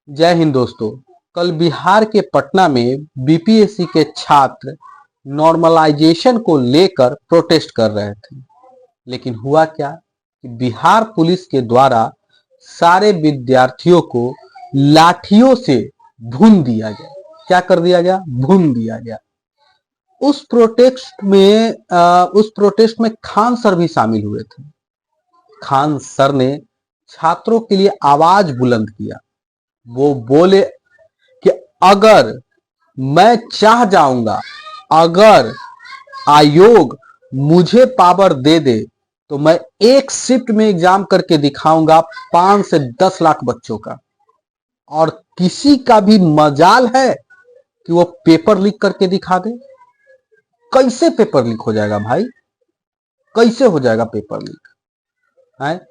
जय हिंद दोस्तों। कल बिहार के पटना में बीपीएससी के छात्र नॉर्मलाइजेशन को लेकर प्रोटेस्ट कर रहे थे। लेकिन हुआ क्या कि बिहार पुलिस के द्वारा सारे विद्यार्थियों को लाठियों से भून दिया गया। क्या कर दिया गया? भून दिया गया। उस प्रोटेस्ट में खान सर भी शामिल हुए थे। खान सर ने छात्रों के लिए आवाज बुलंद किया। वो बोले कि अगर मैं चाह जाऊंगा, अगर आयोग मुझे पावर दे दे तो मैं एक शिफ्ट में एग्जाम करके दिखाऊंगा 5 से 10 लाख बच्चों का। और किसी का भी मजाल है कि वो पेपर लीक करके दिखा दे। कैसे पेपर लीक हो जाएगा भाई? कैसे हो जाएगा पेपर लीक? है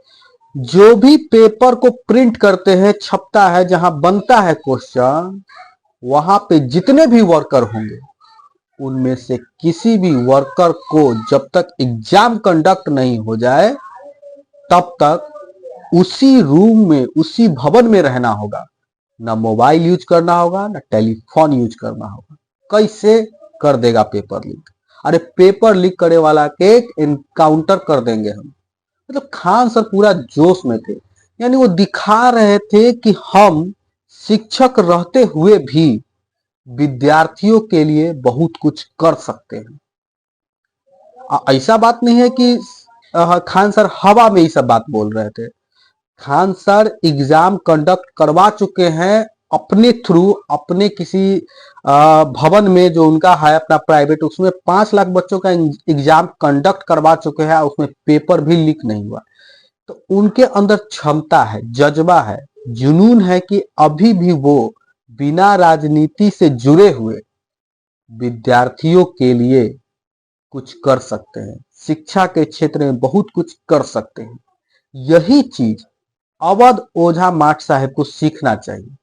जो भी पेपर को प्रिंट करते हैं, छपता है, जहां बनता है क्वेश्चन, वहां पे जितने भी वर्कर होंगे उनमें से किसी भी वर्कर को जब तक एग्जाम कंडक्ट नहीं हो जाए तब तक उसी रूम में, उसी भवन में रहना होगा। ना मोबाइल यूज करना होगा, ना टेलीफोन यूज करना होगा। कैसे कर देगा पेपर लीक? अरे पेपर लीक करे वाला के एनकाउंटर कर देंगे हम। मतलब खान सर पूरा जोश में थे। यानी वो दिखा रहे थे कि हम शिक्षक रहते हुए भी विद्यार्थियों के लिए बहुत कुछ कर सकते हैं। ऐसा बात नहीं है कि खान सर हवा में ही सब बात बोल रहे थे। खान सर एग्जाम कंडक्ट करवा चुके हैं अपने थ्रू, अपने किसी भवन में जो उनका है अपना प्राइवेट, उसमें 5 लाख बच्चों का एग्जाम कंडक्ट करवा चुके हैं। उसमें पेपर भी लीक नहीं हुआ। तो उनके अंदर क्षमता है, जज्बा है, जुनून है कि अभी भी वो बिना राजनीति से जुड़े हुए विद्यार्थियों के लिए कुछ कर सकते हैं। शिक्षा के क्षेत्र में बहुत कुछ कर सकते हैं। यही चीज अवध ओझा माठ साहब को सीखना चाहिए।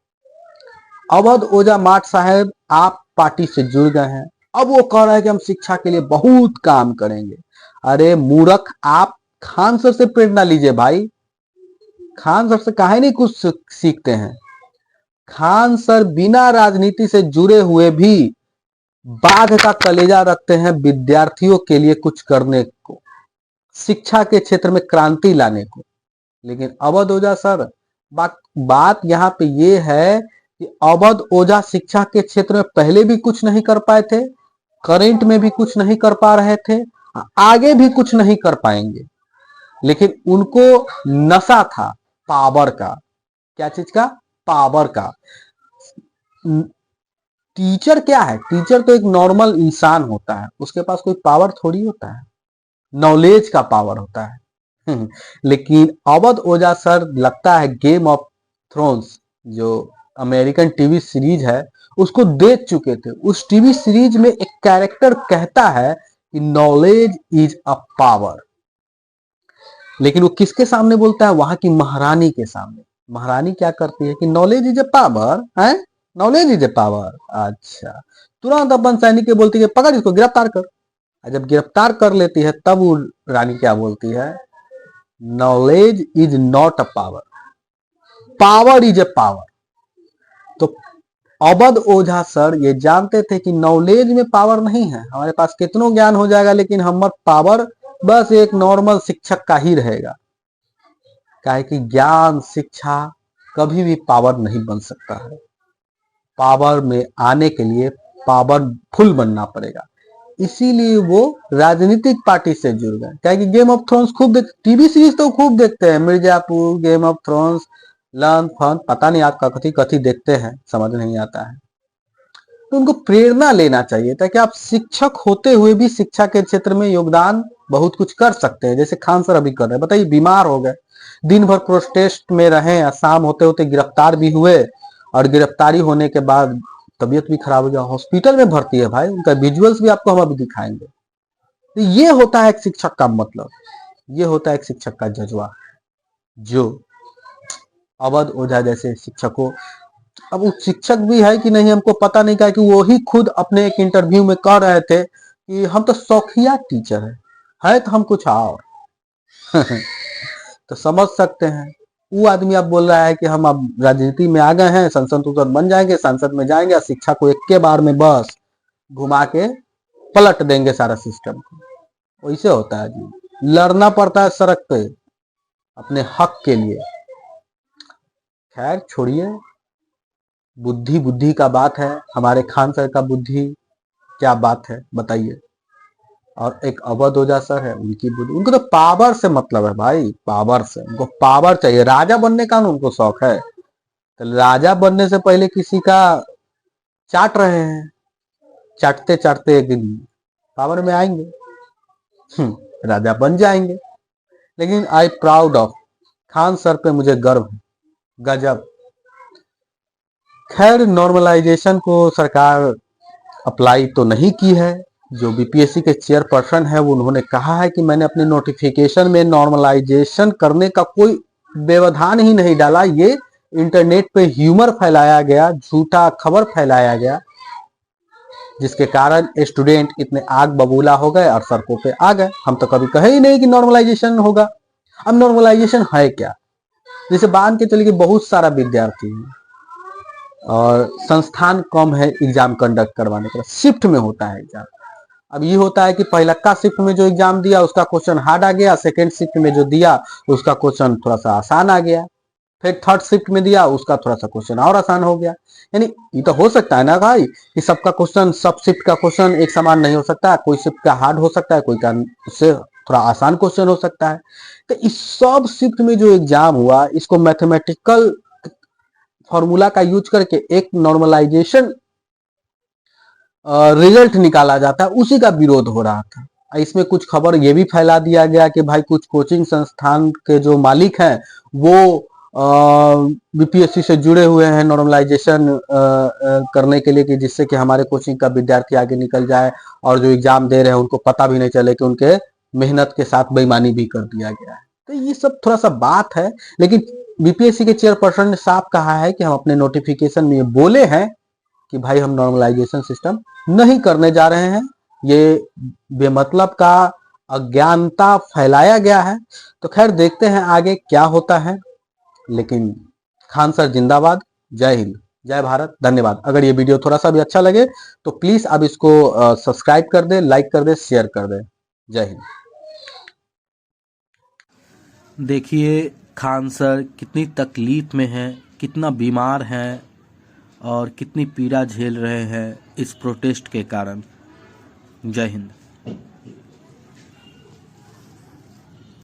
अवध ओझा माठ साहब आप पार्टी से जुड़ गए हैं, अब वो कह रहे हैं कि हम शिक्षा के लिए बहुत काम करेंगे। अरे मूर्ख, आप खान सर से प्रेरणा लीजिए भाई। खान सर से काहे नहीं कुछ सीखते हैं? खान सर बिना राजनीति से जुड़े हुए भी बाघ का कलेजा रखते हैं विद्यार्थियों के लिए कुछ करने को, शिक्षा के क्षेत्र में क्रांति लाने को। लेकिन अवध ओझा सर, बात यहाँ पे ये है कि अवध ओझा शिक्षा के क्षेत्र में पहले भी कुछ नहीं कर पाए थे, करंट में भी कुछ नहीं कर पा रहे थे, आगे भी कुछ नहीं कर पाएंगे। लेकिन उनको नशा था पावर का। क्या चीज का? पावर का। टीचर क्या है? टीचर तो एक नॉर्मल इंसान होता है, उसके पास कोई पावर थोड़ी होता है, नॉलेज का पावर होता है। लेकिन अवध ओझा सर लगता है गेम ऑफ थ्रोन्स जो अमेरिकन टीवी सीरीज है उसको देख चुके थे। उस टीवी सीरीज में एक कैरेक्टर कहता है कि नॉलेज इज अ पावर। लेकिन वो किसके सामने बोलता है? वहां की महारानी के सामने। महारानी क्या करती है कि नॉलेज इज ए पावर है, नॉलेज इज ए पावर। अच्छा, तुरंत अपन सैनिक के बोलती है पकड़ इसको, गिरफ्तार कर। जब गिरफ्तार कर लेती है तब वो रानी क्या बोलती है? Knowledge is not a power, power is a power. तो अवध ओझा सर ये जानते थे कि नॉलेज में पावर नहीं है, हमारे पास कितनो ज्ञान हो जाएगा लेकिन हमारा पावर बस एक नॉर्मल शिक्षक का ही रहेगा। काहे कि ज्ञान, शिक्षा कभी भी पावर नहीं बन सकता है। पावर में आने के लिए पावरफुल बनना पड़ेगा। इसीलिए वो राजनीतिक पार्टी से जुड़ गए। क्या कि गेम ऑफ थ्रोन्स खूब टीवी सीरीज तो खूब देखते हैं, Mirzapur, Game of Thrones, learn fun, पता नहीं आपका कथी कथी देखते हैं, समझ नहीं आता है। तो उनको प्रेरणा लेना चाहिए ताकि आप शिक्षक होते हुए भी शिक्षा के क्षेत्र में योगदान बहुत कुछ कर सकते हैं, जैसे खान सर अभी कर रहे हैं। बताइए, बीमार हो गए, दिन भर प्रोटेस्ट में रहे, शाम होते होते गिरफ्तार भी हुए, और गिरफ्तारी होने के बाद तबीयत भी खराब हो गया, हॉस्पिटल में भर्ती है भाई। उनका विजुअल्स भी आपको हम अभी दिखाएंगे। तो ये होता है एक शिक्षक का मतलब, ये होता है एक शिक्षक का जज्बा, जो अवध ओझा जैसे शिक्षकों, अब वो शिक्षक भी है कि नहीं हमको पता नहीं, क्या कि वो ही खुद अपने एक इंटरव्यू में कह रहे थे कि हम तो शौकिया टीचर है तो हम कुछ और। तो समझ सकते हैं वो आदमी अब बोल रहा है कि हम अब राजनीति में आ गए हैं, संसद उसद बन जाएंगे, संसद में जाएंगे और शिक्षा को एक के बार में बस घुमा के पलट देंगे सारा सिस्टम को। वैसे होता है जी, लड़ना पड़ता है सड़क पे अपने हक के लिए। खैर छोड़िए, बुद्धि बुद्धि का बात है। हमारे खान सर का बुद्धि क्या बात है बताइए। और एक अवध ओझा सर है, उनकी बुद्धि, उनको तो पावर से मतलब है भाई, पावर से। उनको पावर चाहिए, राजा बनने का उनको शौक है। तो राजा बनने से पहले किसी का चाट रहे हैं, चाटते चाटते एक दिन पावर में आएंगे, राजा बन जाएंगे। लेकिन I proud of Khan sir पे, मुझे गर्व है, गजब। खैर नॉर्मलाइजेशन को सरकार अप्लाई तो नहीं की है। जो बीपीएससी के चेयरपर्सन है वो उन्होंने कहा है कि मैंने अपने नोटिफिकेशन में नॉर्मलाइजेशन करने का कोई व्यवधान ही नहीं डाला। ये इंटरनेट पे ह्यूमर फैलाया गया, झूठा खबर फैलाया गया, जिसके कारण स्टूडेंट इतने आग बबूला हो गए और सड़कों पे आ गए। हम तो कभी कहे ही नहीं कि नॉर्मलाइजेशन होगा। अब नॉर्मलाइजेशन है क्या? जैसे मान के चलिए कि बहुत सारा विद्यार्थी है और संस्थान कम है एग्जाम कंडक्ट करवाने का, शिफ्ट में होता है एग्जाम। अब ये होता है कि पहला का शिफ्ट में जो एग्जाम दिया उसका क्वेश्चन हार्ड आ गया, सेकेंड शिफ्ट में जो दिया उसका क्वेश्चन थोड़ा सा आसान आ गया, फिर थर्ड शिफ्ट में दिया उसका थोड़ा सा क्वेश्चन और आसान हो गया। यानी ये तो हो सकता है ना भाई कि सबका क्वेश्चन, सब शिफ्ट का क्वेश्चन एक समान नहीं हो सकता, कोई शिफ्ट का हार्ड हो सकता है, कोई का उससे थोड़ा आसान क्वेश्चन हो सकता है। तो इस सब शिफ्ट में जो एग्जाम हुआ, इसको मैथमेटिकल फॉर्मूला का यूज करके एक नॉर्मलाइजेशन रिजल्ट निकाला जाता है, उसी का विरोध हो रहा था। इसमें कुछ खबर ये भी फैला दिया गया कि भाई कुछ कोचिंग संस्थान के जो मालिक हैं वो बीपीएससी से जुड़े हुए हैं नॉर्मलाइजेशन करने के लिए, कि जिससे कि हमारे कोचिंग का विद्यार्थी आगे निकल जाए और जो एग्जाम दे रहे हैं उनको पता भी नहीं चले कि उनके मेहनत के साथ बेईमानी भी कर दिया गया है। तो ये सब थोड़ा सा बात है, लेकिन बीपीएससी के चेयरपर्सन ने साफ कहा है कि हम अपने नोटिफिकेशन में ये बोले हैं कि भाई हम नॉर्मलाइजेशन सिस्टम नहीं करने जा रहे हैं। ये बेमतलब का अज्ञानता फैलाया गया है। तो खैर देखते हैं आगे क्या होता है। लेकिन खान सर जिंदाबाद, जय हिंद, जय भारत, धन्यवाद। अगर ये वीडियो थोड़ा सा भी अच्छा लगे तो प्लीज आप इसको सब्सक्राइब कर दे, लाइक कर दे, शेयर कर दे। जय हिंद। देखिए खान सर कितनी तकलीफ में हैं, कितना बीमार हैं और कितनी पीड़ा झेल रहे हैं इस प्रोटेस्ट के कारण। जय हिंद।